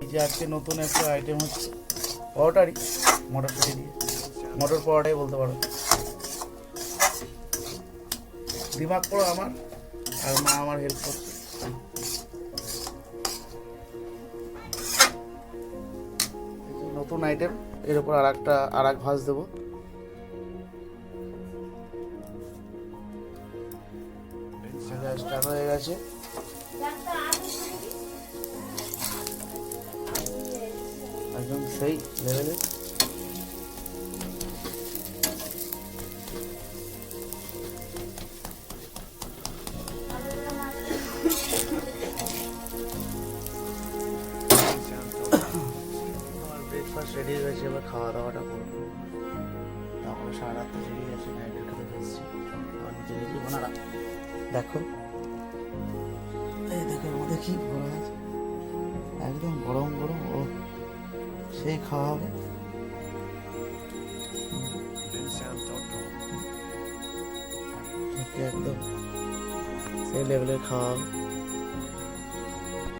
এই যে আজকে নতুন একটা আইটেম হচ্ছে পরোটারই, মটরশুঁটি দিয়ে, মটর পরোটাই বলতে পারো। দিমাগ পড়ো আমার, আর মা আমার হেল্প করছে। নতুন আইটেম, এর উপর আর এক ভাঁজ দেবো। স্টার্ট হয়ে গেছে। একদম সেই লেভেলে। ব্রেকফাস্ট রেডি হয়ে গেছে, এবার খাওয়া দাওয়াটা করবো। তারপরে সারা রাত জেগে গেছে, নাইটের খেতে এসেছি। আর নিজে নিজে ওনারা দেখো, এই দেখো আমাদের কি ভরা আছে, একদম গরম গরম। ও সেই খাওয়া হবে। একদম সেই লেভেলের খাওয়া হবে।